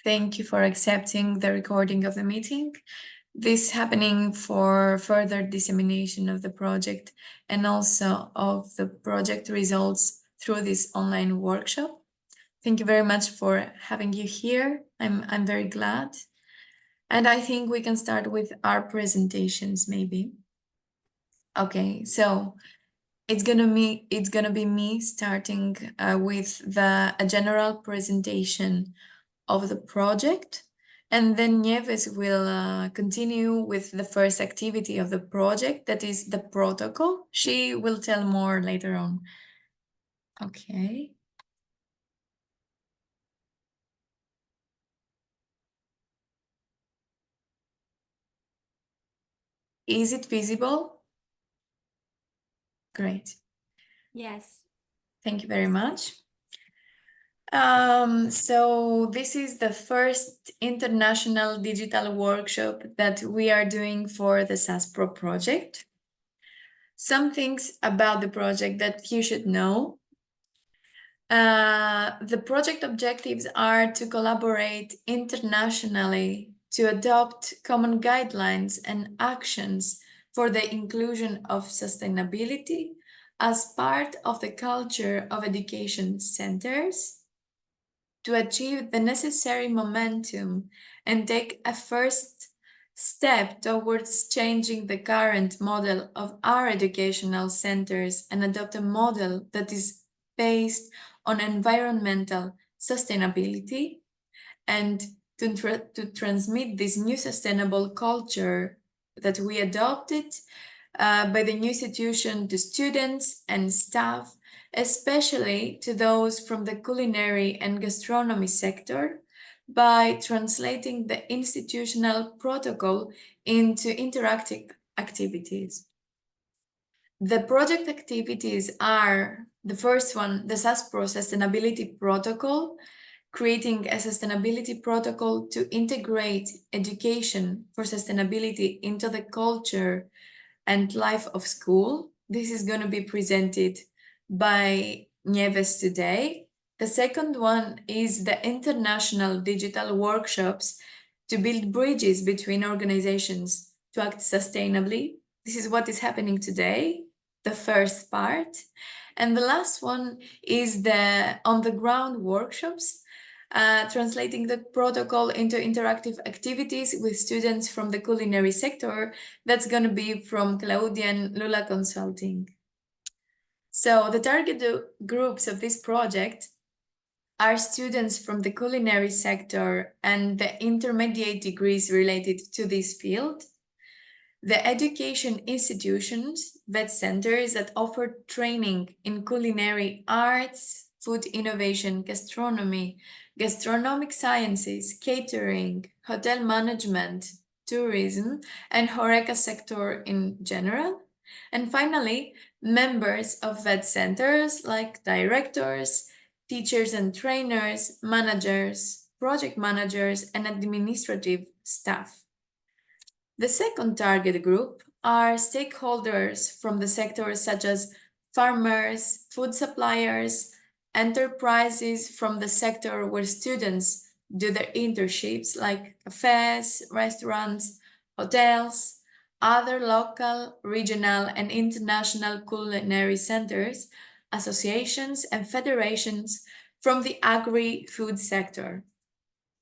Thank you for accepting the recording of the meeting. This happening for further dissemination of the project and also of the project results through this online workshop. Thank you very much for having you here. I'm very glad. And I think we can start with our presentations maybe. Okay, so it's gonna be me starting with a general presentation of the project, and then Nieves will continue with the first activity of the project, that is the protocol. She will tell more later on. Okay. Is it visible? Great. Yes. Thank you very much. So this is the first international digital workshop that we are doing for the SUSPRO project. Some things about the project that you should know. The project objectives are to collaborate internationally to adopt common guidelines and actions for the inclusion of sustainability as part of the culture of education centers, to achieve the necessary momentum and take a first step towards changing the current model of our educational centers and adopt a model that is based on environmental sustainability, and to transmit this new sustainable culture that we adopted by the new institution to students and staff, especially to those from the culinary and gastronomy sector, by translating the institutional protocol into interactive activities. The project activities are, the first one, the SUSPRO Sustainability Protocol, creating a sustainability protocol to integrate education for sustainability into the culture and life of school. This is going to be presented by Nieves today. The second one is the international digital workshops to build bridges between organizations to act sustainably. This is what is happening today, the first part. And the last one is the on-the-ground workshops, translating the protocol into interactive activities with students from the culinary sector. That's going to be from Claudia and Lula Consulting. So the target groups of this project are students from the culinary sector and the intermediate degrees related to this field, the education institutions, vet centers that offer training in culinary arts, food innovation, gastronomy, gastronomic sciences, catering, hotel management, tourism, and HoReCa sector in general. And finally, members of vet centers like directors, teachers and trainers, managers, project managers, and administrative staff. The second target group are stakeholders from the sectors such as farmers, food suppliers, enterprises from the sector where students do their internships like cafes, restaurants, hotels, other local, regional, and international culinary centers, associations, and federations from the agri-food sector.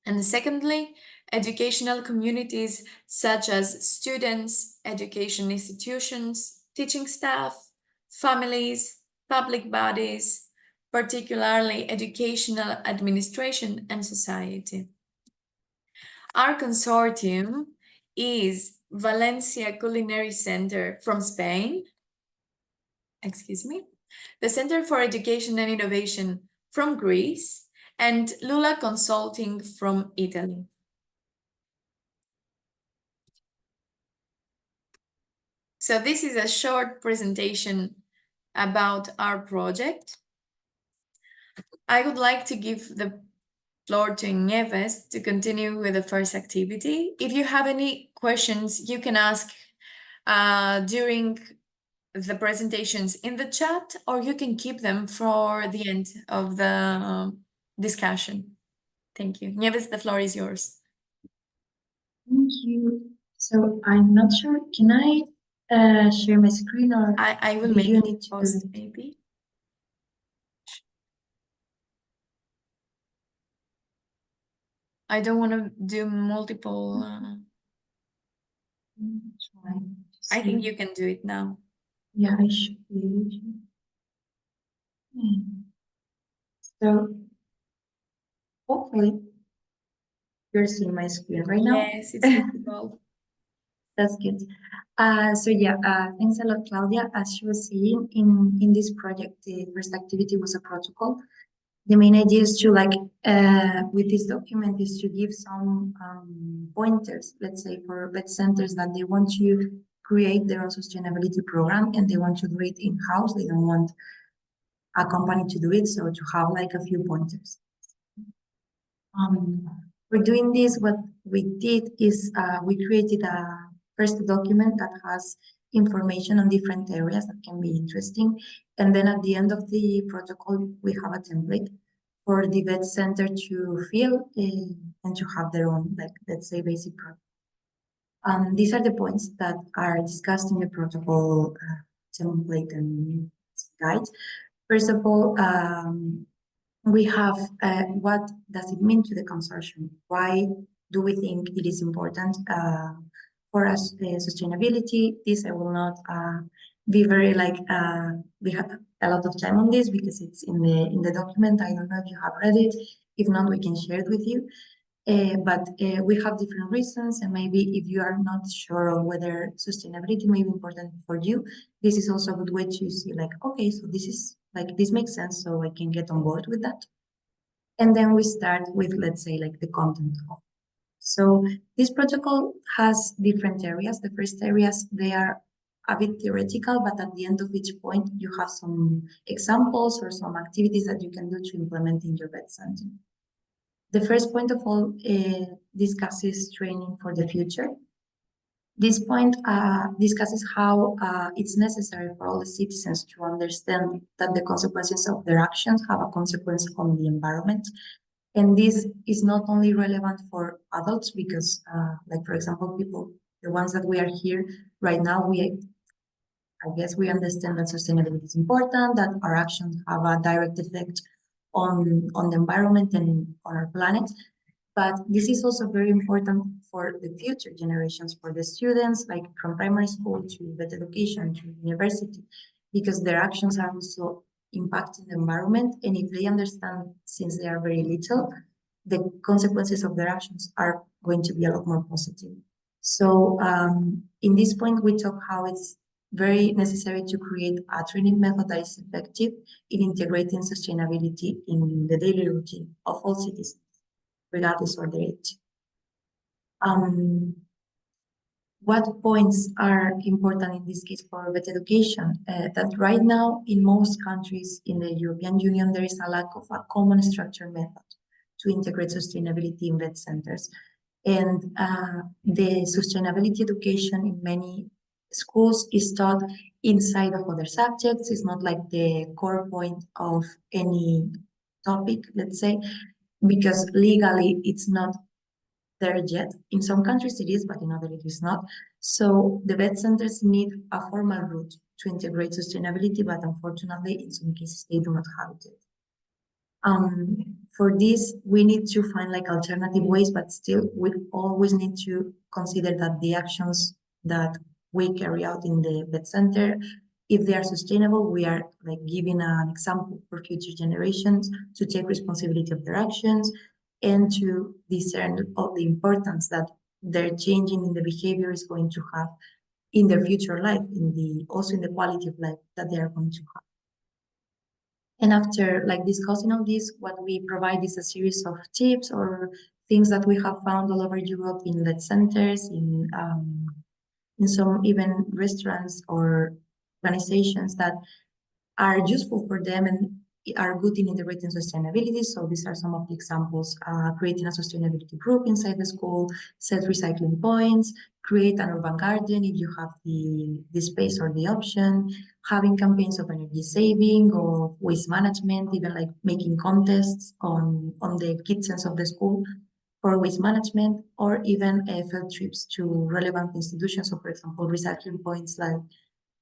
And secondly, educational communities such as students, education institutions, teaching staff, families, public bodies, particularly educational administration and society. Our consortium is Valencia Culinary Center from Spain, the Center for Education and Innovation from Greece, and Lula Consulting from Italy. So this is a short presentation about our project. I would like to give the floor to Nieves to continue with the first activity. If you have any questions, you can ask during the presentations in the chat, or you can keep them for the end of the discussion. Thank you. Nieves, the floor is yours. Thank you. So I'm not sure, can I share my screen, or I will do make you it need to do post, it? maybe. I don't want to do multiple. Try to I think see. you can do it now. Yeah, I should be able to. So hopefully you're seeing my screen right now. Yes, it's visible. That's good. So yeah, thanks a lot, Claudia. As she was saying, in this project, the first activity was a protocol. The main idea is to with this document is to give some pointers, let's say for vet centers that they want to create their own sustainability program and they want to do it in-house. They don't want a company to do it, so to have like a few pointers. For doing this, what we did is we created a first document that has information on different areas that can be interesting. And then at the end of the protocol, we have a template for the vet center to fill and to have their own, like, let's say, basic product. These are the points that are discussed in the protocol template and guide. First of all, we have what does it mean to the consortium? Why do we think it is important for us, sustainability? This I will not be very we have a lot of time on this because it's in the document. I don't know if you have read it. If not, we can share it with you. But we have different reasons, and maybe if you are not sure of whether sustainability may be important for you, this is also a good way to see like, okay, so this is like, this makes sense, so I can get on board with that. And then we start with, let's say, like the content of. So this protocol has different areas. The first areas, they are a bit theoretical, but at the end of each point, you have some examples or some activities that you can do to implement in your vet center. The first point of all discusses training for the future. This point discusses how it's necessary for all the citizens to understand that the consequences of their actions have a consequence on the environment. And this is not only relevant for adults because, like, for example, people, the ones that we are here right now, I guess we understand that sustainability is important, that our actions have a direct effect on the environment and on our planet. But this is also very important for the future generations, for the students, like from primary school to vet education to university, because their actions are also impacting the environment. And if they understand since they are very little, the consequences of their actions are going to be a lot more positive. So in this point, we talk how it's very necessary to create a training method that is effective in integrating sustainability in the daily routine of all citizens, regardless of their age. What points are important in this case for vet education? That right now, in most countries in the European Union, there is a lack of a common structure method to integrate sustainability in vet centers. And the sustainability education in many schools is taught inside of other subjects. It's not like the core point of any topic, let's say, because legally it's not there yet. In some countries it is, but in others it is not. So the vet centers need a formal route to integrate sustainability, but unfortunately, in some cases, they do not have it yet. For this, we need to find like alternative ways, but still, we always need to consider that the actions that we carry out in the vet center, if they are sustainable, we are like giving an example for future generations to take responsibility of their actions and to discern of the importance that their changing in the behavior is going to have in their future life, also in the quality of life that they are going to have. And after like discussing all this, what we provide is a series of tips or things that we have found all over Europe in vet centers, in some even restaurants or organizations that are useful for them. And are good in integrating sustainability. So these are some of the examples: creating a sustainability group inside the school, set recycling points, create an urban garden if you have the space or the option, having campaigns of energy saving or waste management, even like making contests on the kitchens of the school for waste management, or even field trips to relevant institutions. So for example, recycling points like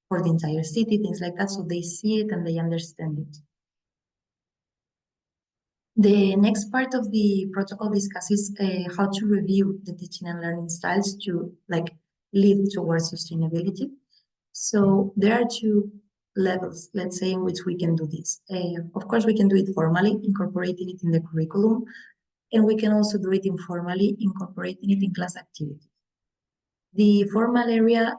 for the entire city, things like that, so they see it and they understand it. The next part of the protocol discusses how to review the teaching and learning styles to lead towards sustainability. So there are two levels, let's say, in which we can do this. Of course, we can do it formally, incorporating it in the curriculum, and we can also do it informally, incorporating it in class activities. The formal area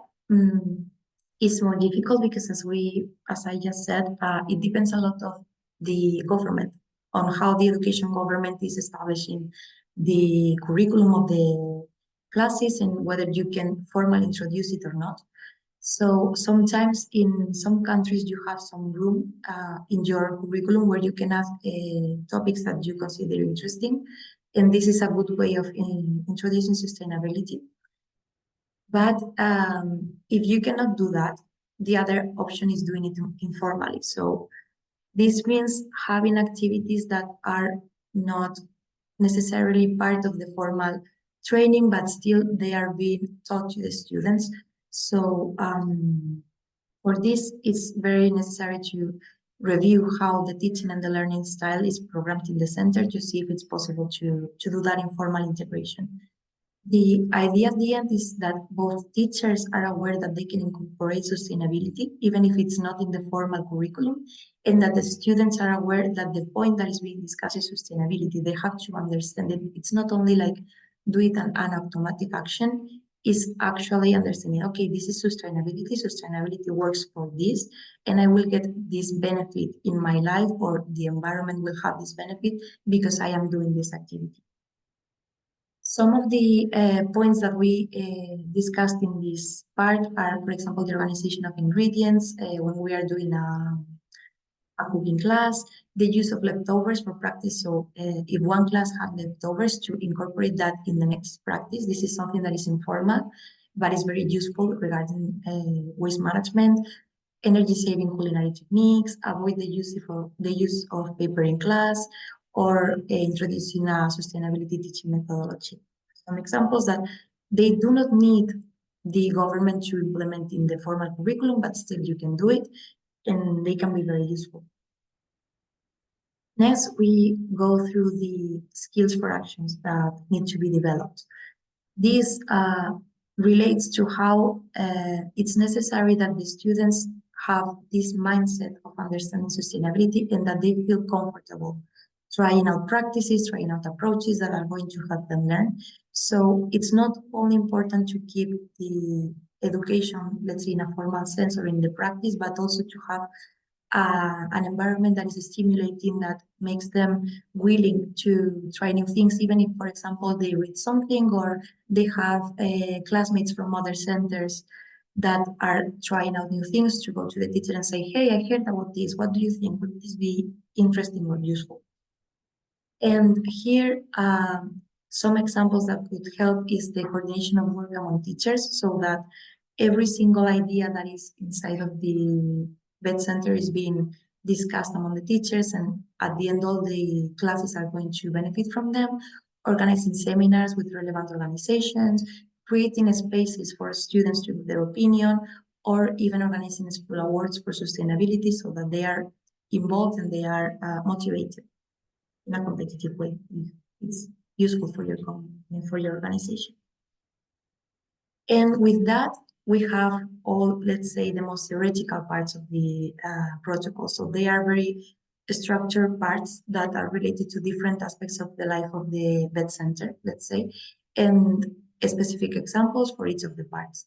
is more difficult because, as I just said, it depends a lot of the government on how the education government is establishing the curriculum of the classes and whether you can formally introduce it or not. So sometimes in some countries you have some room in your curriculum where you can have topics that you consider interesting, and this is a good way of introducing sustainability. But if you cannot do that, the other option is doing it informally. So this means having activities that are not necessarily part of the formal training, but still they are being taught to the students. So for this, it's very necessary to review how the teaching and the learning style is programmed in the center to see if it's possible to do that informal integration. The idea at the end is that both teachers are aware that they can incorporate sustainability, even if it's not in the formal curriculum, and that the students are aware that the point that is being discussed is sustainability. They have to understand that it's not only like do it an automatic action, is actually understanding, okay, this is sustainability. Sustainability works for this, and I will get this benefit in my life, or the environment will have this benefit because I am doing this activity. Some of the points that we discussed in this part are, for example, the organization of ingredients when we are doing a cooking class, the use of leftovers for practice. So if one class had leftovers, to incorporate that in the next practice. This is something that is informal, but is very useful regarding waste management, energy saving culinary techniques, avoid the use of paper in class, or introducing a sustainability teaching methodology. Some examples that they do not need the government to implement in the formal curriculum, but still you can do it, and they can be very useful. Next, we go through the skills for actions that need to be developed. This relates to how it's necessary that the students have this mindset of understanding sustainability and that they feel comfortable trying out practices, trying out approaches that are going to help them learn. So it's not only important to keep the education, let's say, in a formal sense or in the practice, but also to have an environment that is stimulating, that makes them willing to try new things, even if, for example, they read something or they have classmates from other centers that are trying out new things, to go to the teacher and say, hey, I heard about this. What do you think? Would this be interesting or useful? And here, some examples that could help is the coordination of work among teachers, so that every single idea that is inside of the vet center is being discussed among the teachers, and at the end, all the classes are going to benefit from them. Organizing seminars with relevant organizations, creating spaces for students to give their opinion, or even organizing school awards for sustainability so that they are involved and they are motivated in a competitive way. It's useful for your organization. And with that, we have all, let's say, the most theoretical parts of the protocol. So they are very structured parts that are related to different aspects of the life of the vet center, let's say, and specific examples for each of the parts.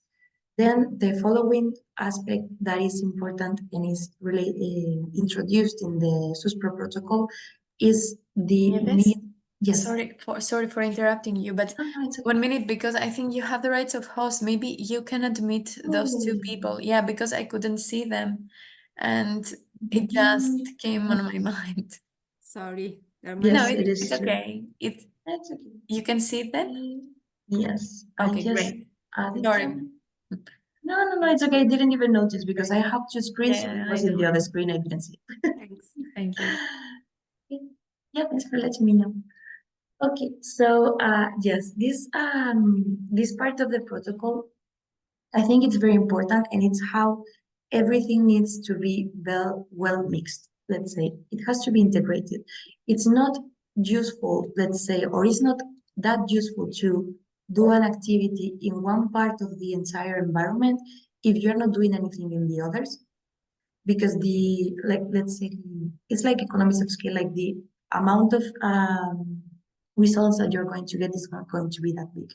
Then the following aspect that is important and is really introduced in the SUSPRO protocol is the need. Yes. Sorry for interrupting you, but Okay. 1 minute, because I think you have the rights of host. Maybe you can admit those two people. Yeah, because I couldn't see them. And It just came on my mind. Sorry, Yes, No, it is it's true. okay. That's okay. You can see it then? Yes, I Okay, just great. added Sorry. them. No, it's okay. I didn't even notice because I have two screens, so Yeah, it I was in know. the other screen. I didn't see it. Thanks. Thank you. Yeah, thanks for letting me know. Okay, so yes, this part of the protocol, I think it's very important, and it's how everything needs to be well mixed. Let's say it has to be integrated. It's not useful, let's say, or it's not that useful to do an activity in one part of the entire environment if you're not doing anything in the others, because the like let's say it's like economies of scale, like the amount of results that you're going to get is not going to be that big.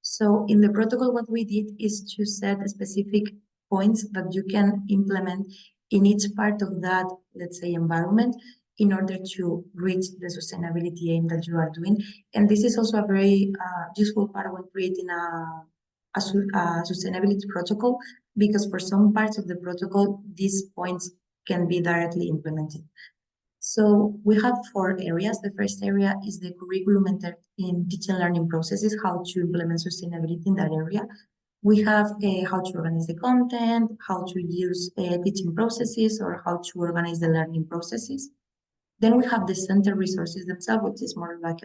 So in the protocol, what we did is to set specific points that you can implement in each part of that, let's say, environment, in order to reach the sustainability aim that you are doing. And this is also a very useful part when creating a sustainability protocol, because for some parts of the protocol, these points can be directly implemented. So we have 4 areas. The first area is the curriculum in teaching learning processes, how to implement sustainability in that area. We have how to organize the content, how to use teaching processes, or how to organize the learning processes. Then we have the center resources themselves, which is more like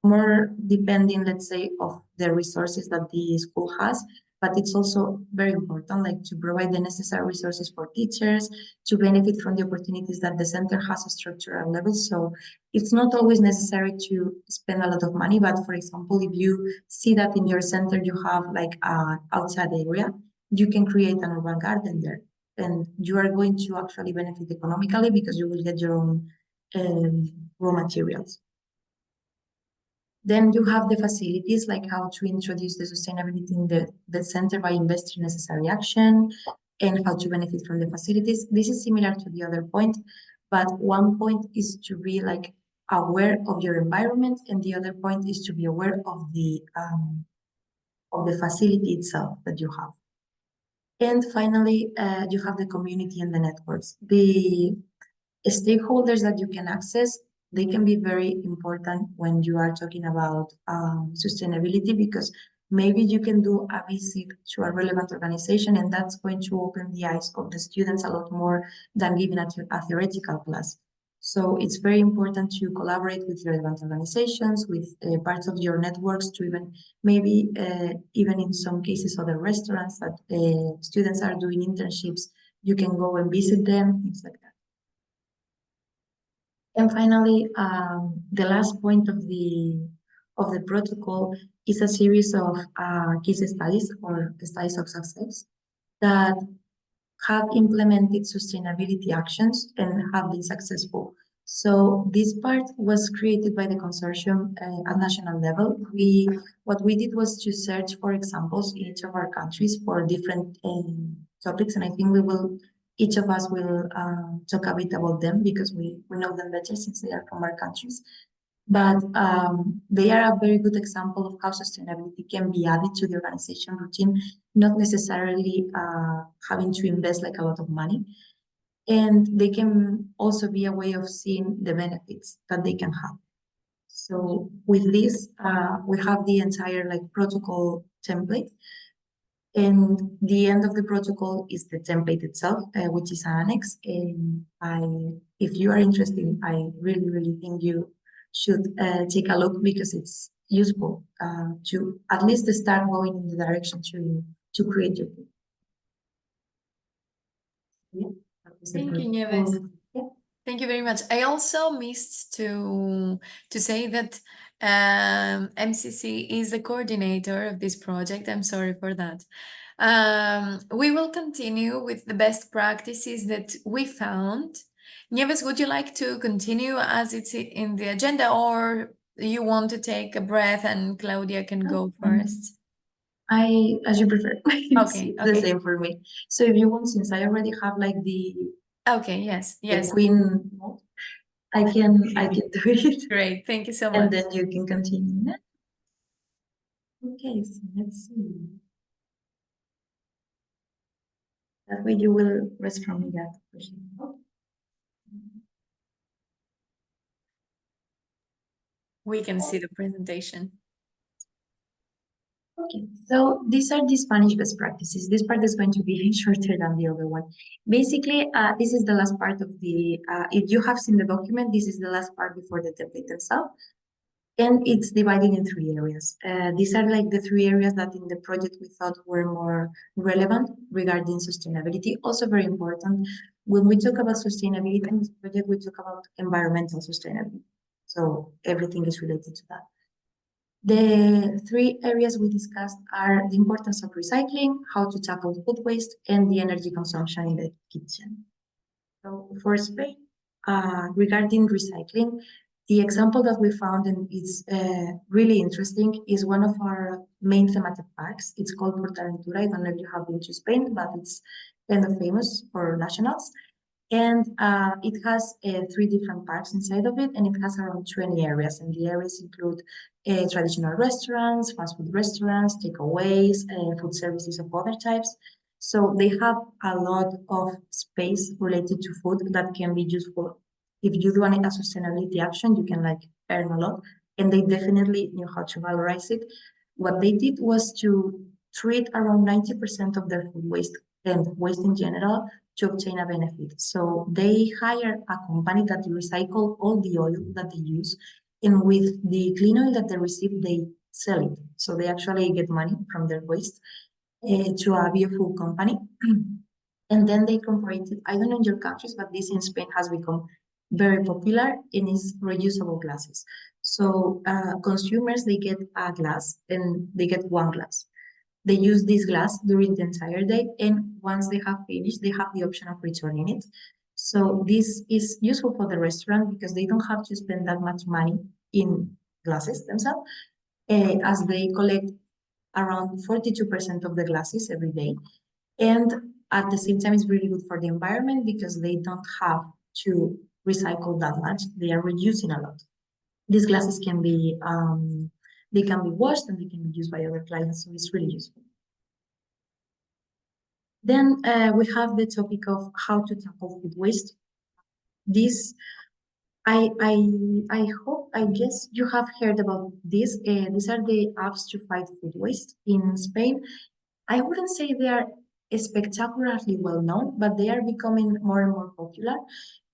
more depending, let's say, of the resources that the school has. But it's also very important, like to provide the necessary resources for teachers to benefit from the opportunities that the center has at structural level. So it's not always necessary to spend a lot of money. But for example, if you see that in your center you have like an outside area, you can create an urban garden there, and you are going to actually benefit economically because you will get your own raw materials. Then you have the facilities, like how to introduce the sustainability in the center by investing necessary action, and how to benefit from the facilities. This is similar to the other point, but one point is to be like aware of your environment, and the other point is to be aware of the facility itself that you have. And finally, you have the community and the networks. The stakeholders that you can access, they can be very important when you are talking about sustainability, because maybe you can do a visit to a relevant organization, and that's going to open the eyes of the students a lot more than giving a theoretical class. So it's very important to collaborate with relevant organizations, with parts of your networks, to even maybe even in some cases other restaurants that students are doing internships, you can go and visit them, things like that. And finally, the last point of the protocol is a series of case studies or studies of success that have implemented sustainability actions and have been successful. So this part was created by the consortium at national level. What we did was to search for examples in each of our countries for different topics, and I think each of us will talk a bit about them because we know them better since they are from our countries. But they are a very good example of how sustainability can be added to the organization routine, not necessarily having to invest like a lot of money. And they can also be a way of seeing the benefits that they can have. So with this, we have the entire like protocol template. And the end of the protocol is the template itself, which is an annex. And if you are interested, I really, really think you should take a look, because it's useful to at least start going in the direction to create your book. Yeah, that was the Thank you, protocol. Nieves. Yeah. Thank you very much. I also missed to say that MCC is the coordinator of this project. I'm sorry for that. We will continue with the best practices that we found. Nieves, would you like to continue as it's in the agenda, or you want to take a breath and Claudia can go first? As you prefer. It's Okay, the okay. same for me. So if you want, since I already have like the Okay, yes, yes. queen mode, I can do it. Great, thank you so And much. then you can continue. Okay, so let's see. That way you will rest from that question. We can see the presentation. Okay, so these are the Spanish best practices. This part is going to be shorter than the other one. Basically, this is the last part of the, if you have seen the document, this is the last part before the template itself. And it's divided in 3 areas. These are like the 3 areas that in the project we thought were more relevant regarding sustainability. Also very important, when we talk about sustainability in this project, we talk about environmental sustainability. So everything is related to that. The 3 areas we discussed are the importance of recycling, how to tackle food waste, and the energy consumption in the kitchen. So for Spain, regarding recycling, the example that we found and is really interesting is one of our main thematic parks. It's called Portaventura. I don't know if you have been to Spain, but it's kind of famous for nationals. And it has 3 different parks inside of it, and it has around 20 areas. And the areas include traditional restaurants, fast food restaurants, takeaways, food services of other types. So they have a lot of space related to food that can be useful. If you do a sustainability action, you can like earn a lot. And they definitely knew how to valorize it. What they did was to treat around 90% of their food waste and waste in general to obtain a benefit. So they hire a company that recycle all the oil that they use, and with the clean oil that they receive, they sell it. So they actually get money from their waste to a biofuel company. And then they compare it. I don't know in your countries, but this in Spain has become very popular and is reusable glasses. So consumers, they get a glass and they get one glass. They use this glass during the entire day, and once they have finished, they have the option of returning it. So this is useful for the restaurant because they don't have to spend that much money in glasses themselves, as they collect around 42% of the glasses every day. And at the same time, it's really good for the environment because they don't have to recycle that much. They are reusing a lot. These glasses can be they can be washed and they can be used by other clients, so it's really useful. Then we have the topic of how to tackle food waste. This, I hope, I guess you have heard about this. These are the apps to fight food waste in Spain. I wouldn't say they are spectacularly well known, but they are becoming more and more popular.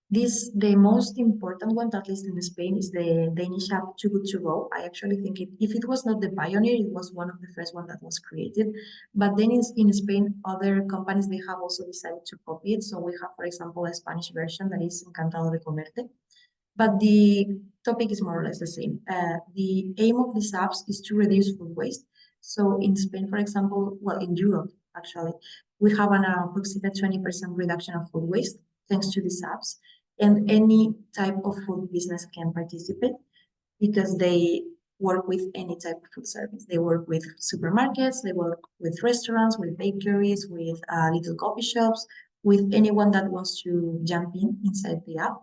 The most important one, at least in Spain, is the Danish app Too Good To Go. I actually think if it was not the pioneer, it was one of the first one that was created. But then in Spain, other companies, they have also decided to copy it. So we have, for example, a Spanish version that is Encantado de Comerte. But the topic is more or less the same. The aim of these apps is to reduce food waste. So in Spain, for example, well, in Europe, actually, we have an approximate 20% reduction of food waste thanks to these apps. And any type of food business can participate because they work with any type of food service. They work with supermarkets, they work with restaurants, with bakeries, with little coffee shops, with anyone that wants to jump inside the app.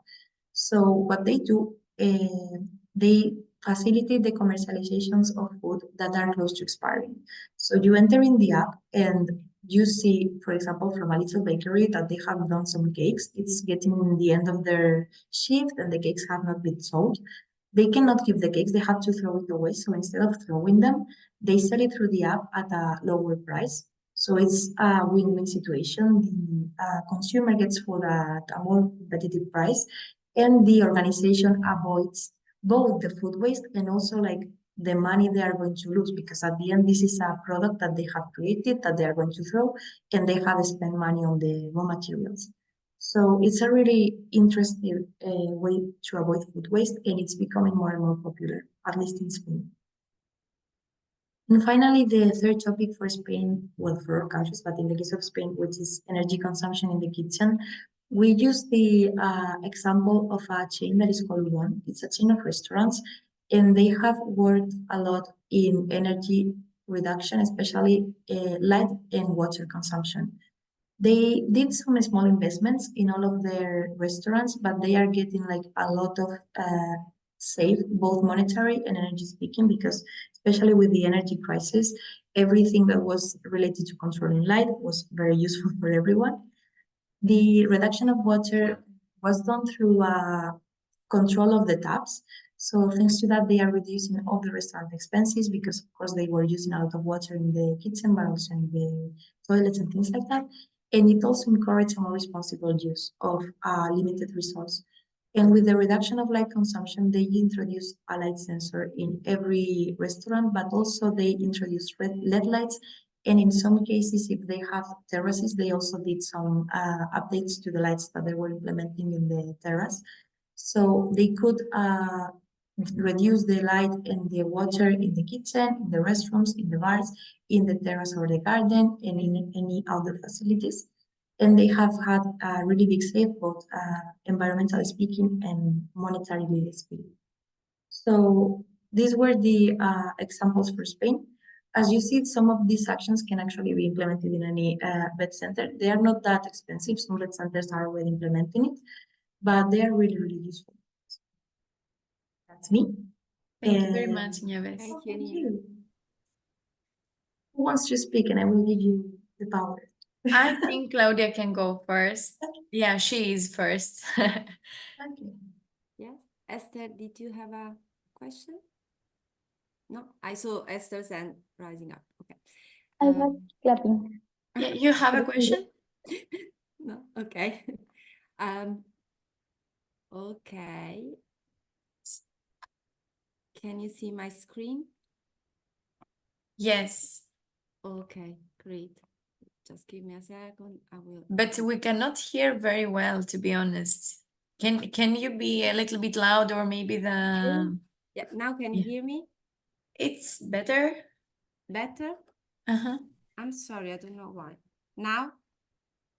So what they do, they facilitate the commercializations of food that are close to expiring. So you enter in the app and you see, for example, from a little bakery that they have done some cakes. It's getting the end of their shift and the cakes have not been sold. They cannot keep the cakes, they have to throw it away. So instead of throwing them, they sell it through the app at a lower price. So it's a win-win situation. The consumer gets food at a more competitive price, and the organization avoids both the food waste and also like the money they are going to lose, because at the end this is a product that they have created that they are going to throw, and they have spent money on the raw materials. So it's a really interesting way to avoid food waste, and it's becoming more and more popular, at least in Spain. And finally, the third topic for Spain, well, for all countries, but in the case of Spain, which is energy consumption in the kitchen, we use the example of a chain that is called One. It's a chain of restaurants, and they have worked a lot in energy reduction, especially light and water consumption. They did some small investments in all of their restaurants, but they are getting like a lot of save, both monetary and energy speaking, because especially with the energy crisis, everything that was related to controlling light was very useful for everyone. The reduction of water was done through control of the taps. So thanks to that, they are reducing all the restaurant expenses because, of course, they were using a lot of water in the kitchen, but also in the toilets and things like that. And it also encouraged a more responsible use of limited resource. And with the reduction of light consumption, they introduced a light sensor in every restaurant, but also they introduced LED lights. And in some cases, if they have terraces, they also did some updates to the lights that they were implementing in the terrace. So they could reduce the light and the water in the kitchen, in the restrooms, in the bars, in the terrace or the garden, and in any outdoor facilities. And they have had a really big save, both environmentally speaking and monetarily speaking. So these were the examples for Spain. As you see, some of these actions can actually be implemented in any vet center. They are not that expensive. Some vet centers are already implementing it, but they are really, really useful. That's me. Thank you very much, Nieves. Thank you. Who wants to speak? And I will give you the power. I think Claudia can go first. Yeah, she is first. Okay. Yes. Esther, did you have a question? No, I saw Esther's hand rising up. Okay. I was clapping. Yeah, you have a question? No, okay. Okay. Can you see my screen? Yes, Okay, great. Just give me a second. I will. but we cannot hear very well, to be honest. Can you be a little bit loud, or maybe the Yeah, now can you Yeah. hear me it's better? better? Uh-huh. I'm sorry, I don't know why. Now?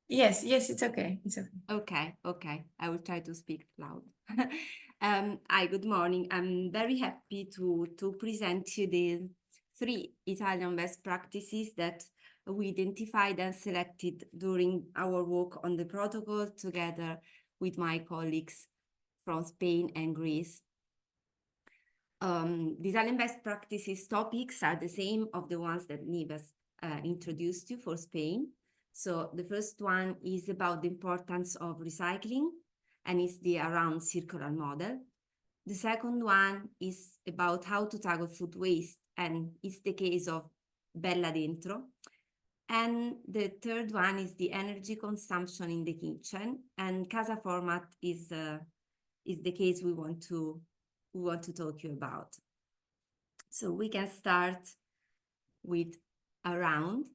Yes, it's okay. It's okay. Okay. I will try to speak loud. Hi, good morning. I'm very happy to present you the 3 Italian best practices that we identified and selected during our work on the protocol together with my colleagues from Spain and Greece. The Italian best practices topics are the same of the ones that Nieves introduced you for Spain. So the first one is about the importance of recycling, and it's the around circular model. The second one is about how to tackle food waste, and it's the case of Bella Dentro. And the third one is the energy consumption in the kitchen, and Casa format is the case we want to talk to you about. So we can start with around.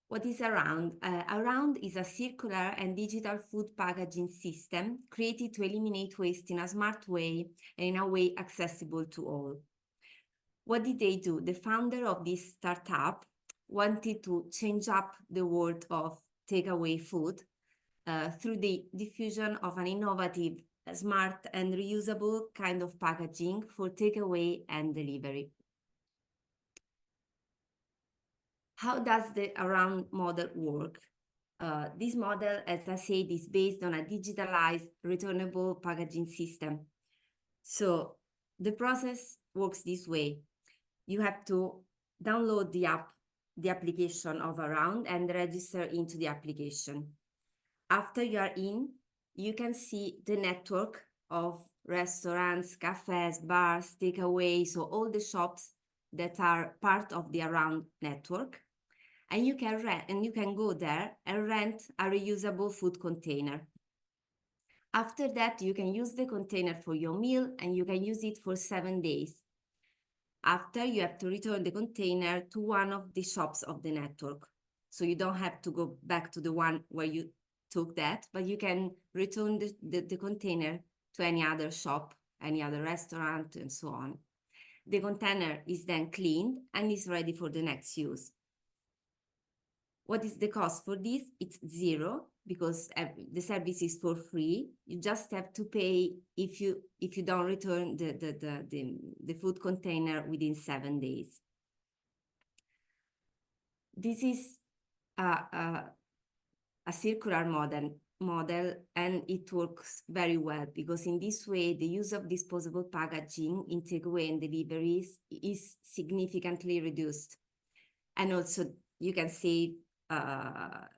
What is around? Around is a circular and digital food packaging system created to eliminate waste in a smart way and in a way accessible to all. What did they do? The founder of this startup wanted to change up the world of takeaway food through the diffusion of an innovative, smart and reusable kind of packaging for takeaway and delivery. How does the around model work? This model, as I said, is based on a digitalized returnable packaging system. So the process works this way. You have to download the application of Around and register into the application. After you are in, you can see the network of restaurants, cafes, bars, takeaways, so all the shops that are part of the Around network. And you can go there and rent a reusable food container. After that, you can use the container for your meal and you can use it for 7 days. After, you have to return the container to one of the shops of the network. So you don't have to go back to the one where you took that, but you can return the container to any other shop, any other restaurant, and so on. The container is then cleaned and is ready for the next use. What is the cost for this? It's 0 because the service is for free. You just have to pay if you don't return the food container within 7 days. This is a circular model. model, and it works very well because in this way, the use of disposable packaging in takeaway and deliveries is significantly reduced. And also you can save, there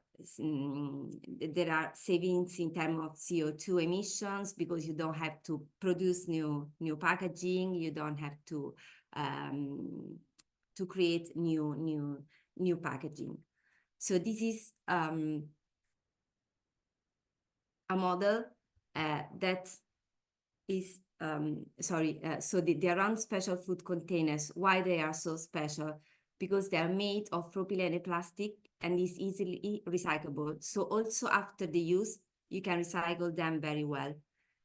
are savings in terms of CO2 emissions because you don't have to produce new packaging, you don't have to create new packaging. So this is a model that is, so the around special food containers, why they are so special? Because they are made of propylene plastic and is easily recyclable. So also after the use, you can recycle them very well.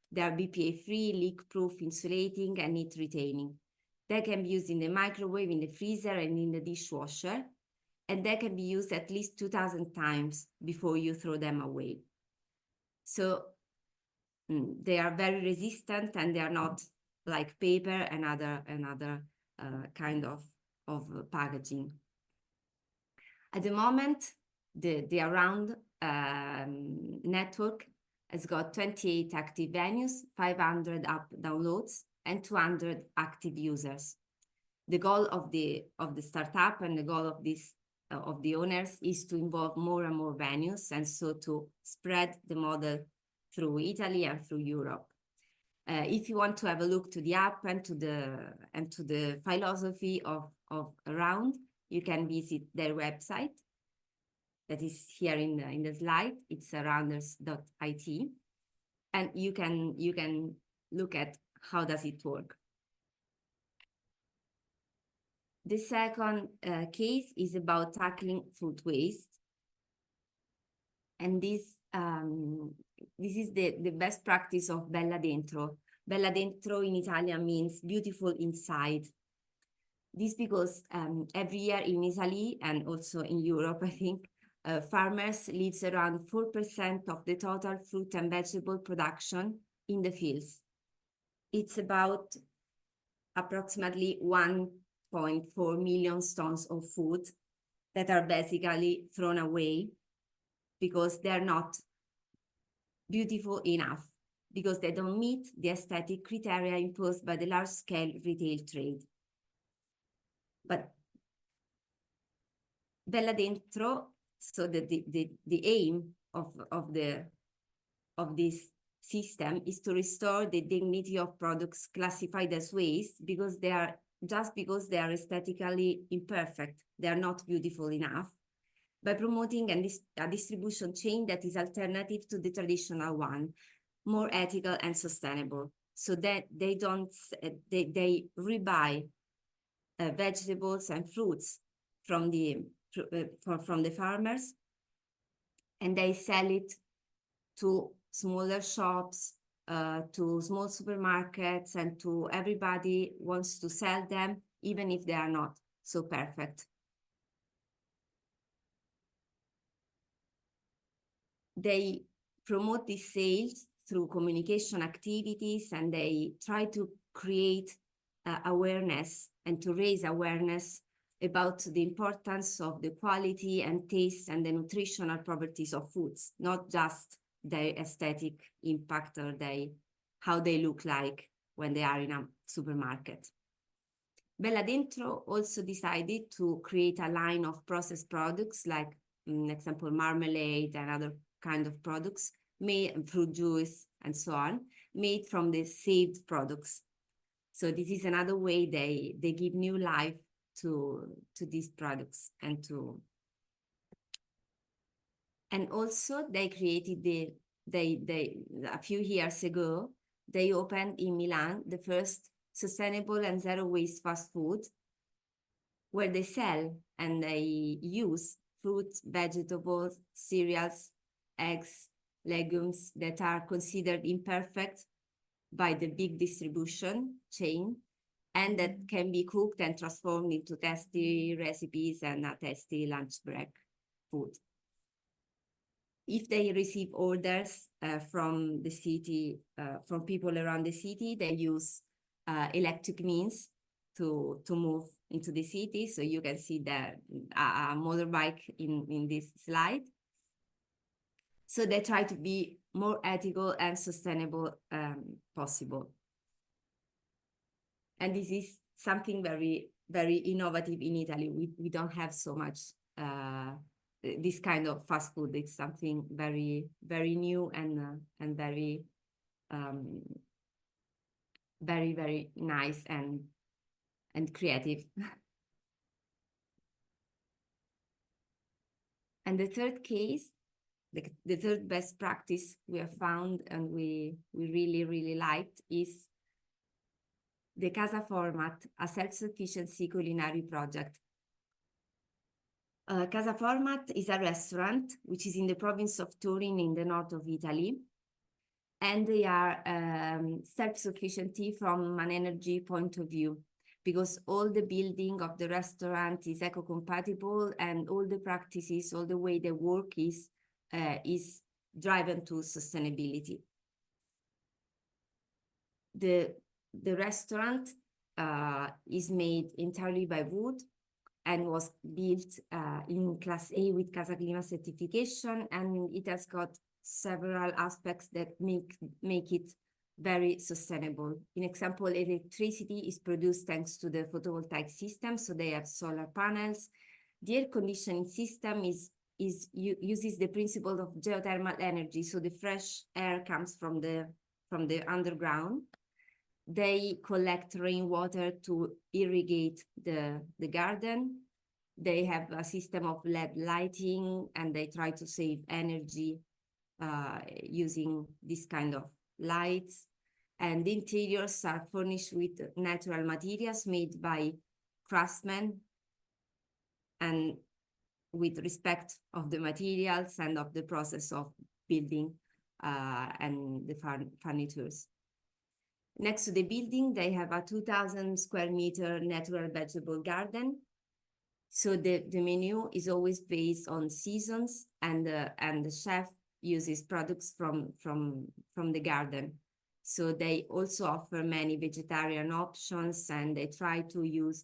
They are BPA-free, leak-proof, insulating, and heat retaining. They can be used in the microwave, in the freezer, and in the dishwasher. And they can be used at least 2,000 times before you throw them away. So they are very resistant, and they are not like paper and other kind of packaging. At the moment, the Around network has got 28 active venues, 500 app downloads, and 200 active users. The goal of the startup and the goal of this of the owners is to involve more and more venues, and so to spread the model through Italy and through Europe. If you want to have a look to the app and to the philosophy of Around, you can visit their website. That is here in the slide. It's arounders.it, and you can look at how does it work. The second case is about tackling food waste, and this is the best practice of Bella Dentro. Bella Dentro in Italian means beautiful inside. This because every year in Italy and also in Europe, I think, farmers leave around 4% of the total fruit and vegetable production in the fields. It's about approximately 1.4 million tons of food that are basically thrown away because they're not beautiful enough, because they don't meet the aesthetic criteria imposed by the large-scale retail trade. But Bella Dentro, so the aim of this system is to restore the dignity of products classified as waste because they are aesthetically imperfect, they are not beautiful enough, by promoting a distribution chain that is alternative to the traditional one, more ethical and sustainable, so that they rebuy vegetables and fruits from the farmers, and they sell it to smaller shops, to small supermarkets, and to everybody wants to sell them, even if they are not so perfect. They promote these sales through communication activities, and they try to create awareness and to raise awareness about the importance of the quality and taste and the nutritional properties of foods, not just their aesthetic impact or how they look like when they are in a supermarket. Bella Dentro also decided to create a line of processed products, like, example, marmalade and other kind of products, made fruit juice and so on, made from the saved products. So this is another way they give new life to these products, and also they created a few years ago, they opened in Milan the first sustainable and zero waste fast food, where they sell and they use fruits, vegetables, cereals, eggs, legumes that are considered imperfect by the big distribution chain, and that can be cooked and transformed into tasty recipes and a tasty lunch break food. If they receive orders from the city, from people around the city, they use electric means to move into the city. So you can see a motorbike in this slide. So they try to be more ethical and sustainable possible. And this is something very, very innovative in Italy. We don't have so much this kind of fast food. It's something very, very new and very, very, very nice and creative. And the third case, the third best practice we have found and we really, really liked is the Casa Format, a self-sufficiency culinary project. Casa Format is a restaurant which is in the province of Turin in the north of Italy. And they are self-sufficiency from an energy point of view, because all the building of the restaurant is eco-compatible and all the practices, all the way they work is driven to sustainability. The restaurant is made entirely by wood and was built in Class A with Casa Clima certification, and it has got several aspects that make it very sustainable. In example, electricity is produced thanks to the photovoltaic system, so they have solar panels. The air conditioning system uses the principle of geothermal energy, so the fresh air comes from the underground. They collect rainwater to irrigate the garden. They have a system of LED lighting, and they try to save energy using this kind of lights. And the interiors are furnished with natural materials made by craftsmen and with respect of the materials and of the process of building and the furnitures. Next to the building, they have a 2,000 square meter natural vegetable garden. So the menu is always based on seasons, and the chef uses products from the garden. So they also offer many vegetarian options, and they try to use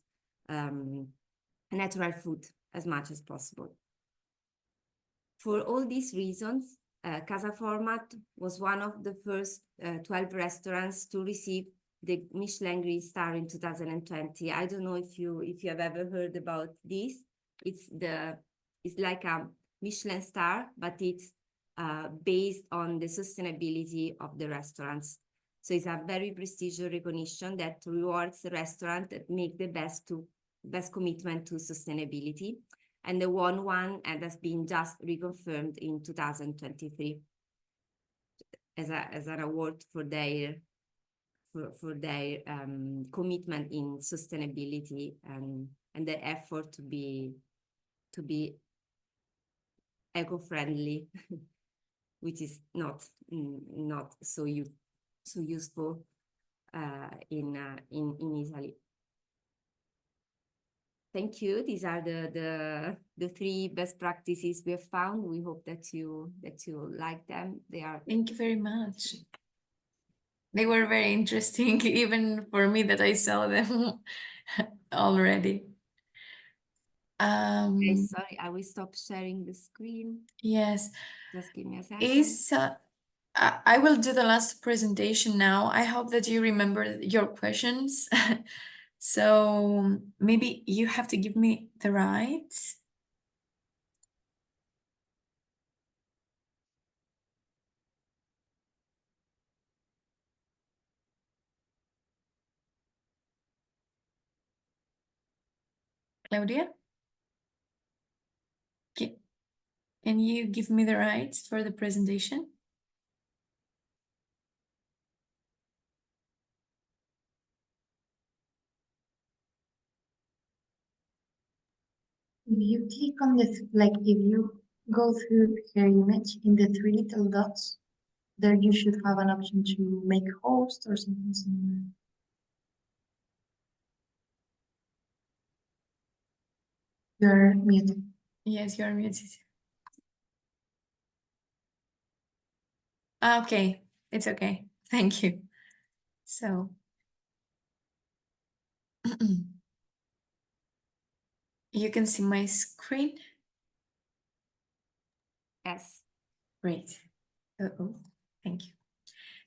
natural food as much as possible. For all these reasons, Casa Format was one of the first 12 restaurants to receive the Michelin Green Star in 2020. I don't know if you have ever heard about this. It's like a Michelin star, but it's based on the sustainability of the restaurants. So it's a very prestigious recognition that rewards the restaurant that make the best commitment to sustainability. And the one has been just reconfirmed in 2023 as an award for their commitment in sustainability and their effort to be eco-friendly, which is not so useful in Italy. Thank you. These are the three best practices we have found. We hope that you like them. They are. Thank you very much. They were very interesting, even for me that I saw them already. Okay, sorry, I will stop sharing the screen. Yes. Just give me a second. I will do the last presentation now. I hope that you remember your questions. So maybe you have to give me the rights. Claudia? Can you give me the rights for the presentation? If you click on this, like if you go through her image in the three little dots, there you should have an option to make host or something similar. You're muted. Yes, you're muted. Okay, it's okay. Thank you. So you can see my screen. Yes. Great. Thank you.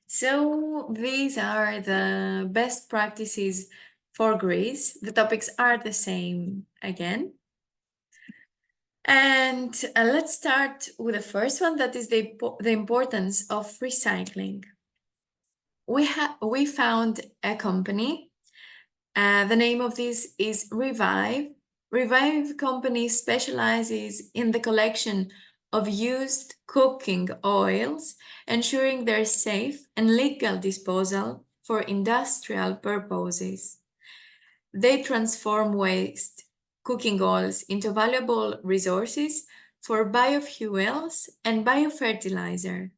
So these are the best practices for Greece. The topics are the same again. And let's start with the first one, that is the importance of recycling. We found a company. The name of this is Revive. Revive company specializes in the collection of used cooking oils, ensuring their safe and legal disposal for industrial purposes. They transform waste cooking oils into valuable resources for biofuels and biofertilizer.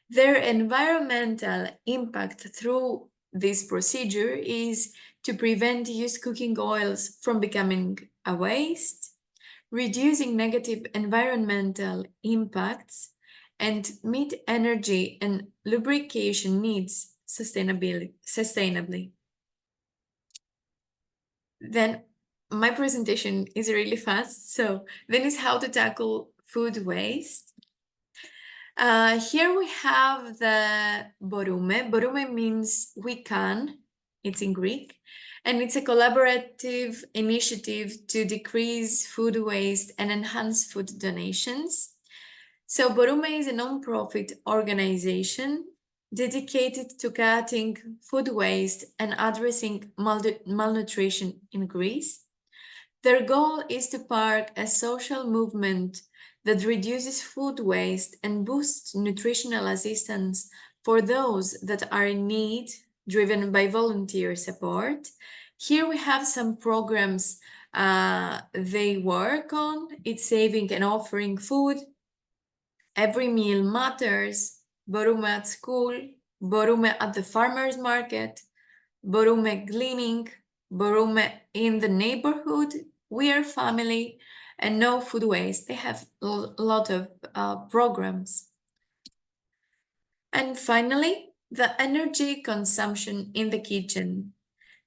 Their environmental impact through this procedure is to prevent used cooking oils from becoming a waste, reducing negative environmental impacts, and meet energy and lubrication needs sustainably. Then my presentation is really fast, so then is how to tackle food waste. Here we have the Borume. Borume means we can, it's in Greek, and it's a collaborative initiative to decrease food waste and enhance food donations. So Borume is a non-profit organization dedicated to cutting food waste and addressing malnutrition in Greece. Their goal is to spark a social movement that reduces food waste and boosts nutritional assistance for those that are in need, driven by volunteer support. Here we have some programs they work on. It's saving and offering food. Every meal matters. Borume at school, Borume at the farmer's market, Borume gleaning, Borume in the neighborhood, we are family, and no food waste. They have a lot of programs. And finally, the energy consumption in the kitchen.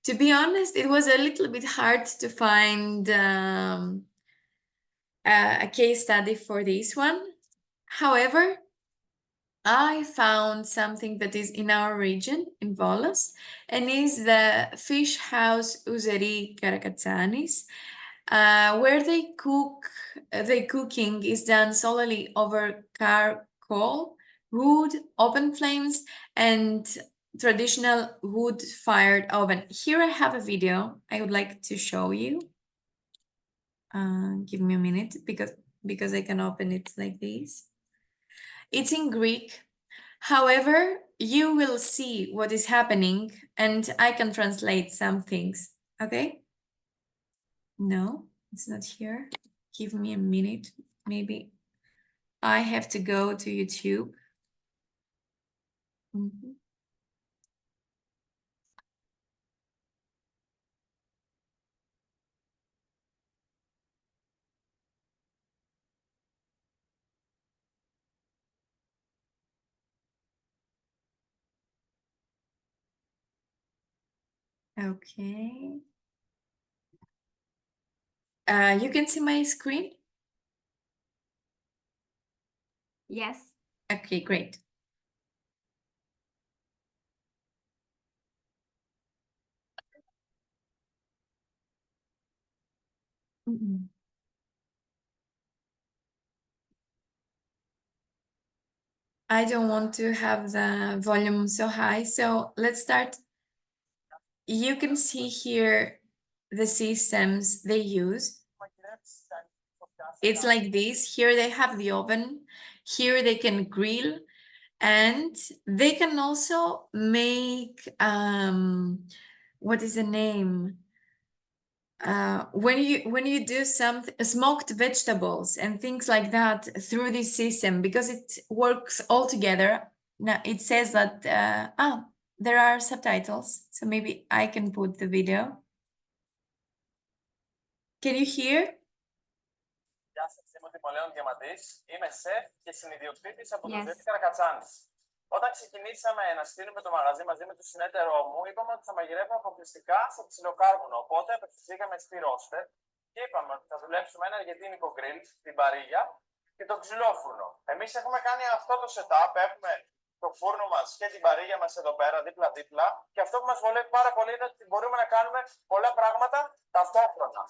To be honest, it was a little bit hard to find a case study for this one. However, I found something that is in our region, in Volos, and is the fish house Ouzeri Karakatsanis, where they cook. The cooking is done solely over charcoal, wood, open flames, and traditional wood-fired oven. Here I have a video I would like to show you. Give me a minute because I can open it like this. It's in Greek. However, you will see what is happening and I can translate some things, okay? No, it's not here. Give me a minute. Maybe I have to go to YouTube. Okay. You can see my screen? Yes. Okay, great. I don't want to have the volume so high, so let's start. You can see here the systems they use. It's like this. Here they have the oven. Here they can grill, and they can also make what is the name? When you do some smoked vegetables and things like that through this system, because it works all together. Now it says that there are subtitles, so maybe I can put the video. Can you hear? Γεια σας, είμαι ο Τιμολέων Διαμαντής, είμαι σεφ και συνιδιοκτήτης από το Yes. Ζεύτη Καρακατσάνης. Όταν ξεκινήσαμε να στείλουμε το μαγαζί μαζί με τον συνέτερό μου, είπαμε ότι θα μαγειρεύουμε αποκλειστικά σε ψιλοκάρβουνο. Οπότε απευθυνθήκαμε στη ρόστερ και είπαμε ότι θα δουλέψουμε ένα αργεντίνικο γκριλ στην παρίγια και το ξυλόφουρνο. Εμείς έχουμε κάνει αυτό το setup, έχουμε το φούρνο μας και την παρήγια μας εδώ πέρα, δίπλα-δίπλα, και αυτό που μας βολεύει πάρα πολύ είναι ότι μπορούμε να κάνουμε πολλά πράγματα ταυτόχρονα.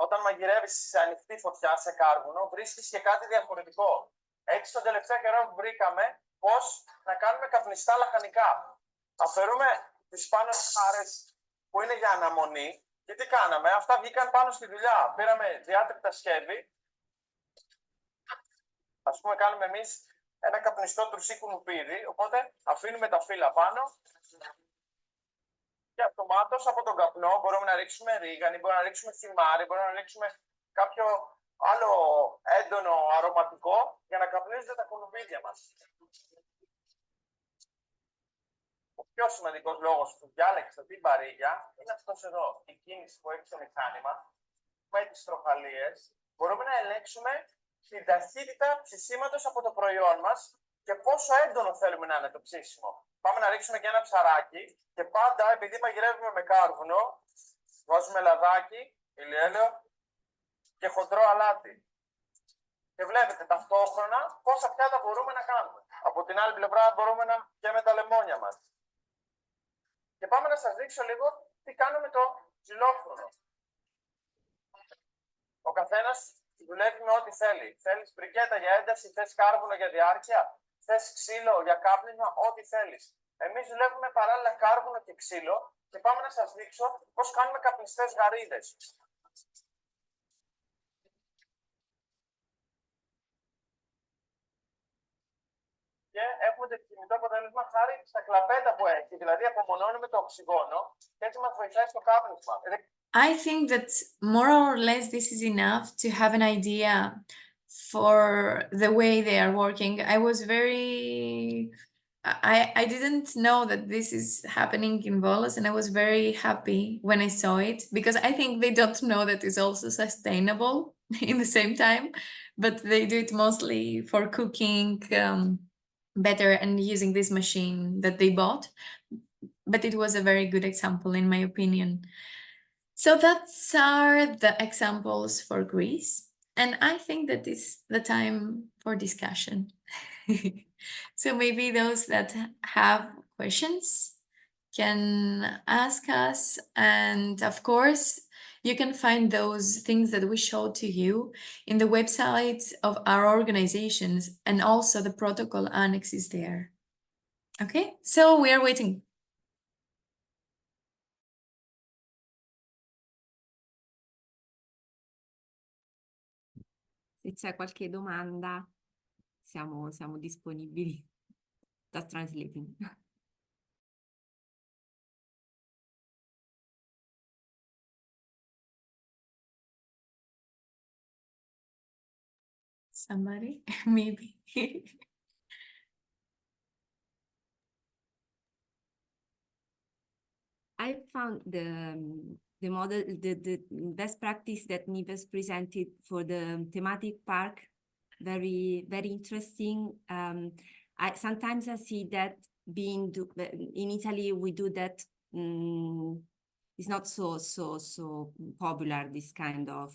Όταν μαγειρεύεις σε ανοιχτή φωτιά, σε κάρβουνο, βρίσκεις και κάτι διαφορετικό. Έτσι, τον τελευταίο καιρό βρήκαμε πώς να κάνουμε καπνιστά λαχανικά. Αφαιρούμε τις πάνω χάρες που είναι για αναμονή και τι κάναμε, αυτά βγήκαν πάνω στη δουλειά. Πήραμε διάτρικτα σκεύη. Ας πούμε, κάνουμε εμείς ένα καπνιστό τρουσί κουνουπίδι, οπότε αφήνουμε τα φύλλα πάνω και αυτομάτως από τον καπνό μπορούμε να ρίξουμε ρίγανη, μπορούμε να ρίξουμε θυμάρι, μπορούμε να ρίξουμε κάποιο άλλο έντονο αρωματικό για να καπνίζονται τα κουνουπίδια μας. Ο πιο σημαντικός λόγος που διάλεξα την παρήγια είναι αυτός εδώ. Η κίνηση που έχει το μηχάνημα με τις τροχαλίες μπορούμε να ελέγξουμε την ταχύτητα ψησίματος από το προϊόν μας και πόσο έντονο θέλουμε να είναι το ψήσιμο. Πάμε να ρίξουμε και ένα ψαράκι και πάντα, επειδή μαγειρεύουμε με κάρβουνο, βάζουμε λαδάκι, ηλιέλαιο και χοντρό αλάτι. Και βλέπετε ταυτόχρονα πόσα πιάτα μπορούμε να κάνουμε. Από την άλλη πλευρά μπορούμε να πιάμε τα λεμόνια μας. Και πάμε να σας δείξω λίγο τι κάνουμε το ξυλόφουρνο. Ο καθένας δουλεύει με ό,τι θέλει. Θέλεις μπρικέτα για ένταση, θες κάρβουνο για διάρκεια, θες ξύλο για κάπνισμα, ό,τι θέλεις. Εμείς δουλεύουμε παράλληλα κάρβουνο και ξύλο και πάμε να σας δείξω πώς κάνουμε καπνιστές γαρίδες. Και έχουμε το επιθυμητό αποτέλεσμα χάρη στα κλαπέτα που έχει, δηλαδή απομονώνουμε το οξυγόνο και έτσι μας βοηθάει στο κάπνισμα. I think that more or less this is enough to have an idea for the way they are working. I was I didn't know that this is happening in Volos, and I was very happy when I saw it, because I think they don't know that it's also sustainable in the same time, but they do it mostly for cooking better and using this machine that they bought. But it was a very good example, in my opinion. So that's are the examples for Greece, and I think that is the time for discussion. So maybe those that have questions can ask us, and of course you can find those things that we showed to you in the websites of our organizations, and also the protocol annex is there. Okay, so we are waiting. Se c'è qualche domanda, siamo disponibili. Just translating. Somebody, maybe. I found the model, the best practice that Nives presented for the thematic park very, very interesting. Sometimes I see that in Italy we do that. It's not so popular, this kind of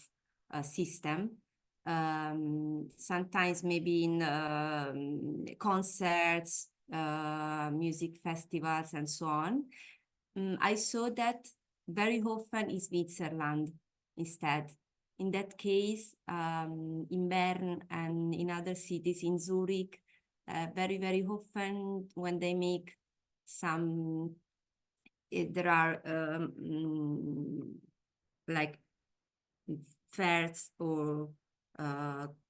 system. Sometimes maybe in concerts, music festivals, and so on. I saw that very often in Switzerland instead. In that case, in Bern and in other cities, in Zurich, very, very often when they make some, there are like fairs or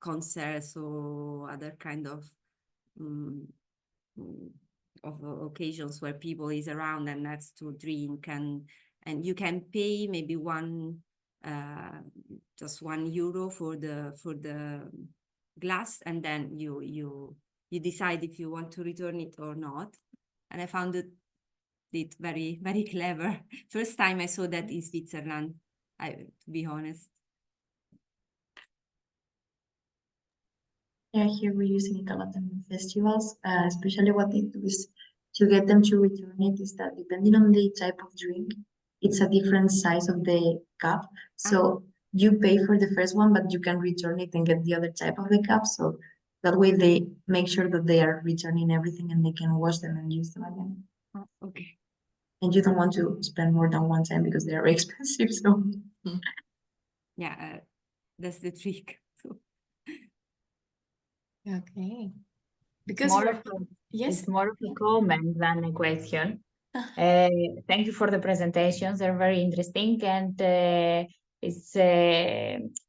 concerts or other kind of occasions where people is around and has to drink, and you can pay maybe just €1 for the glass, and then you decide if you want to return it or not. And I found it very, very clever. First time I saw that in Switzerland, to be honest. Yeah, here we're using it a lot in festivals, especially what they do is to get them to return it is that depending on the type of drink, it's a different size of the cup. So you pay for the first one, but you can return it and get the other type of the cup. So that way they make sure that they are returning everything and they can wash them and use them again. Okay. And you don't want to spend more than one time because they are expensive. So Yeah, that's the trick. Okay. Because More you're, of a, yes. it's more of a comment than a question. Ah. Thank you for the presentations. They're very interesting, and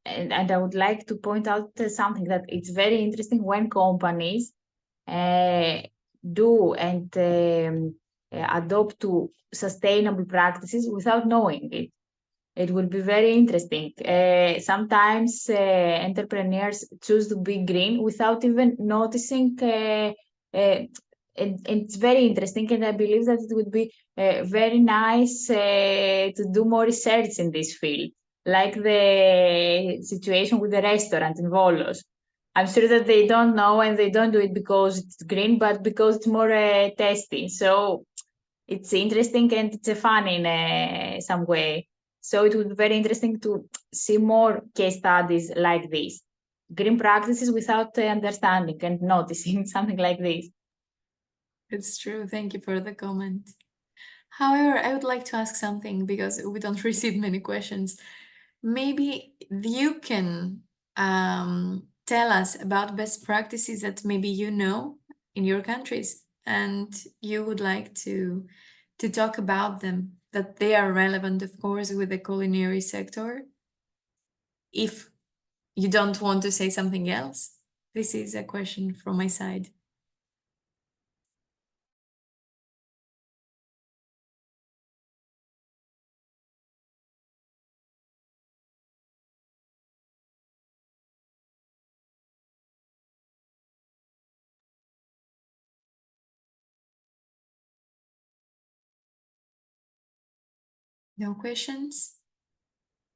and I would like to point out something that it's very interesting when companies do and adopt to sustainable practices without knowing it. It will be very interesting. Sometimes entrepreneurs choose to be green without even noticing. And it's very interesting, and I believe that it would be very nice to do more research in this field, like the situation with the restaurant in Volos. I'm sure that they don't know and they don't do it because it's green, but because it's more tasty. So it's interesting and it's fun in some way. So it would be very interesting to see more case studies like this. Green practices without understanding and noticing something like this. It's true. Thank you for the comment. However, I would like to ask something because we don't receive many questions. Maybe you can tell us about best practices that maybe you know in your countries and you would like to talk about them, that they are relevant, of course, with the culinary sector. If you don't want to say something else, this is a question from my side. No questions?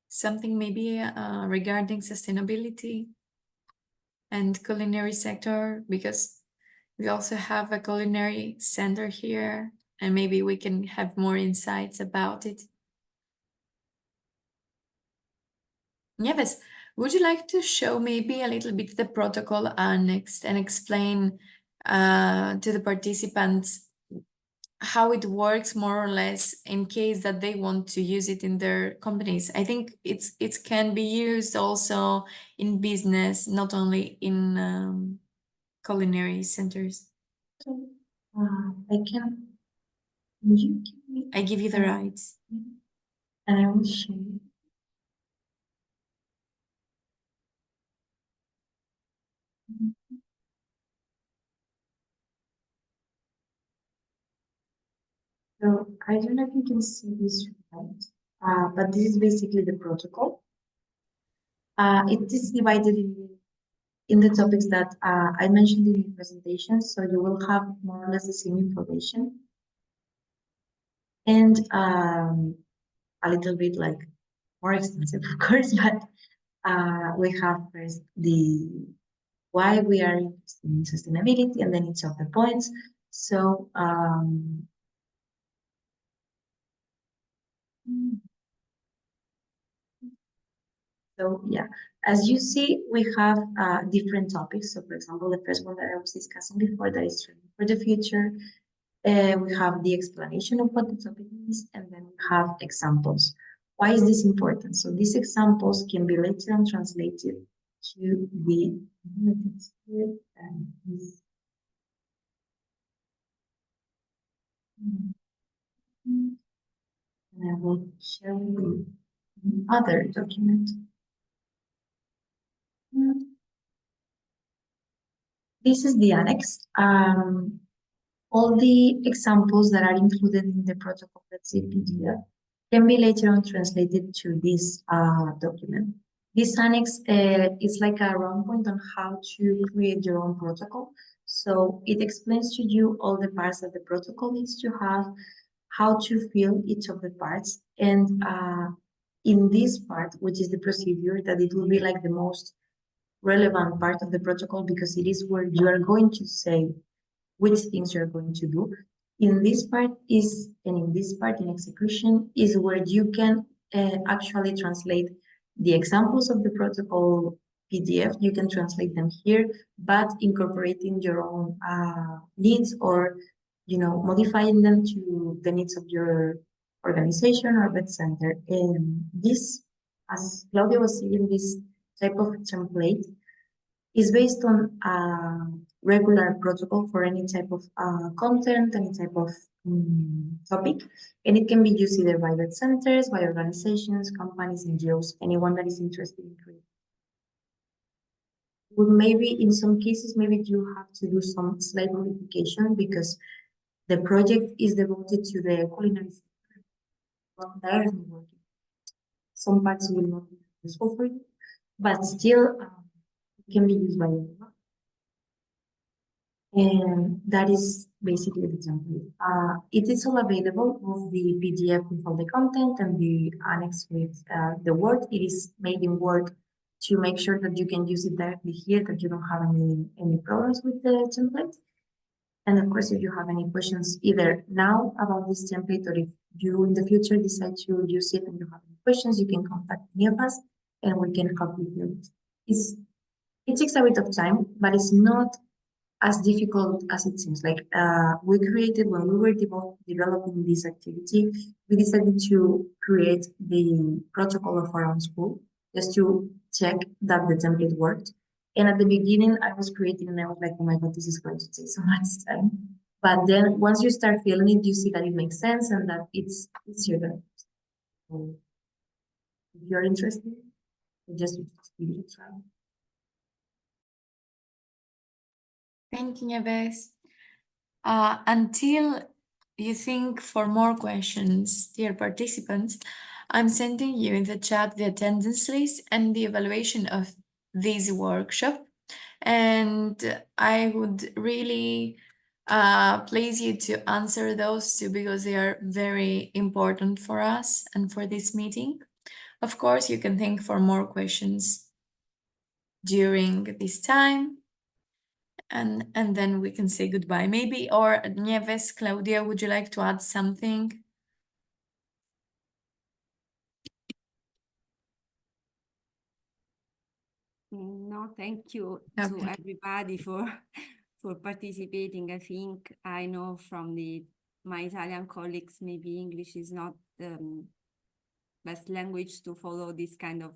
Something maybe regarding sustainability and culinary sector, because we also have a culinary center here and maybe we can have more insights about it. Nieves, would you like to show maybe a little bit the protocol annexed and explain to the participants how it works more or less in case that they want to use it in their companies? I think it can be used also in business, not only in culinary centers. I can. You give me, I give you the rights. and I will show you. So I don't know if you can see this right, but this is basically the protocol. It is divided in the topics that I mentioned in the presentation, so you will have more or less the same information. And a little bit like more extensive, of course, but we have first the why we are interested in sustainability and then each of the points. So yeah, as you see, we have different topics. So for example, the first one that I was discussing before, that is training for the future. We have the explanation of what the topic is, and then we have examples. Why is this important? So these examples can be later on translated to the and I will share with you the other document. This is the annex. All the examples that are included in the protocol, let's say PDF, can be later on translated to this document. This annex is like a round point on how to create your own protocol. So it explains to you all the parts that the protocol needs to have, how to fill each of the parts, and in this part, which is the procedure, that it will be like the most relevant part of the protocol because it is where you are going to say which things you're going to do. In this part is, and in this part in execution is where you can actually translate the examples of the protocol PDF, you can translate them here, but incorporating your own needs, or modifying them to the needs of your organization or vet center. And this, as Claudia was saying, this type of template is based on a regular protocol for any type of content, any type of topic, and it can be used either by vet centers, by organizations, companies, NGOs, anyone that is interested in creating. Well, maybe in some cases, maybe you have to do some slight modification because the project is devoted to the culinary sector. Well, directly working. Some parts will not be useful for you, but still it can be used by everyone. And that is basically the template. It is all available with the PDF with all the content and the annex with the Word. It is made in Word to make sure that you can use it directly here, that you don't have any problems with the template. And of course, if you have any questions either now about this template, or if you in the future decide to use it and you have any questions, you can contact any of us and we can help you. It takes a bit of time, but it's not as difficult as it seems. Like we created, when we were developing this activity, we decided to create the protocol of our own school just to check that the template worked. And at the beginning, I was creating and I was like, oh my God, this is going to take so much time. But then once you start feeling it, you see that it makes sense and that it's easier than. So if you're interested, just give it a try. Thank you, Nieves. Until you think for more questions, dear participants, I'm sending you in the chat the attendance list and the evaluation of this workshop. And I would really please you to answer those two because they are very important for us and for this meeting. Of course, you can think for more questions during this time. And then we can say goodbye. Maybe, or Nieves, Claudia, would you like to add something? No, thank you No, to thank everybody for participating. I think I know from my Italian colleagues, maybe English is not the best language to follow this kind of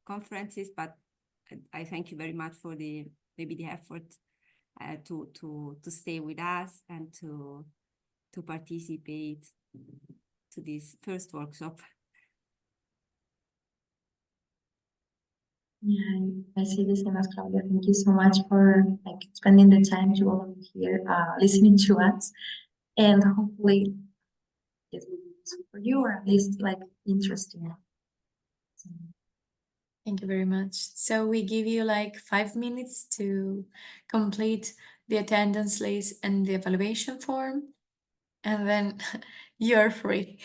conferences, but I thank you very much for the effort to stay with us and to participate to this first workshop. Yeah, I see the same as Claudia. Thank you so much for spending the time to all of you here, listening to us, and hopefully it will be useful for you, or at least interesting. Thank you very much. So we give you 5 minutes to complete the attendance list and the evaluation form, and then you're free.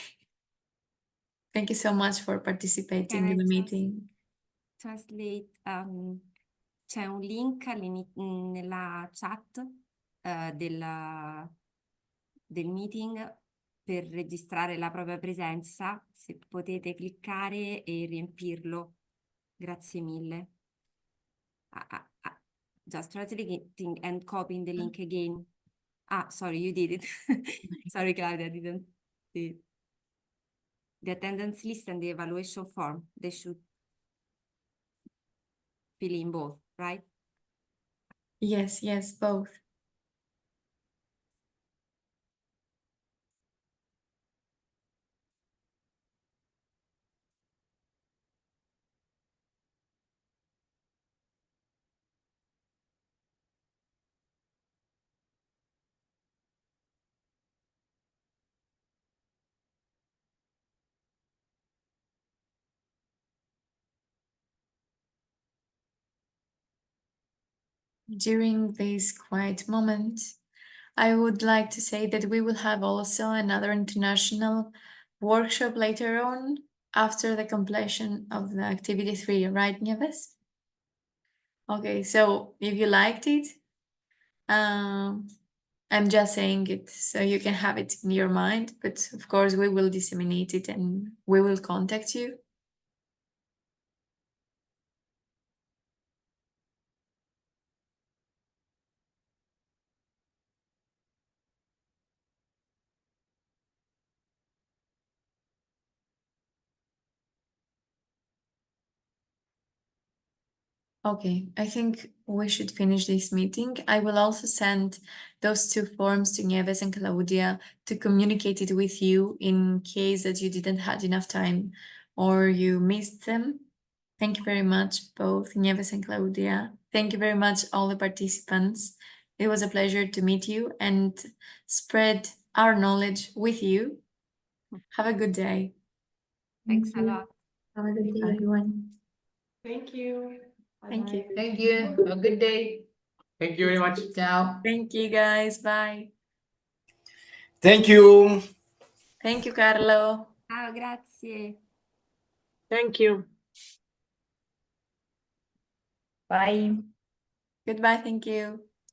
Thank you so much for participating in the meeting. Translate, c'è un link nella chat del meeting per registrare la propria presenza, se potete cliccare e riempirlo. Grazie mille. Just translating and copying the link again. Sorry, you did it. Sorry, Claudia, I didn't do it. The attendance list and the evaluation form, they should fill in both, right? Yes, both. During this quiet moment, I would like to say that we will have also another international workshop later on after the completion of the activity 3, right, Nieves? Okay, so if you liked it, I'm just saying it so you can have it in your mind, but of course we will disseminate it and we will contact you. Okay, I think we should finish this meeting. I will also send those 2 forms to Nieves and Claudia to communicate it with you in case that you didn't have enough time or you missed them. Thank you very much, both Nieves and Claudia. Thank you very much, all the participants. It was a pleasure to meet you and spread our knowledge with you. Have a good day. Thanks a you. lot. Have a good day, Bye. everyone. Thank you. Thank you. Thank you. Have a good day. Thank you very much. Ciao. Thank you, guys. Bye. Thank you. Thank you, Carlo. Ciao, grazie. Thank you. Bye. Goodbye. Thank you.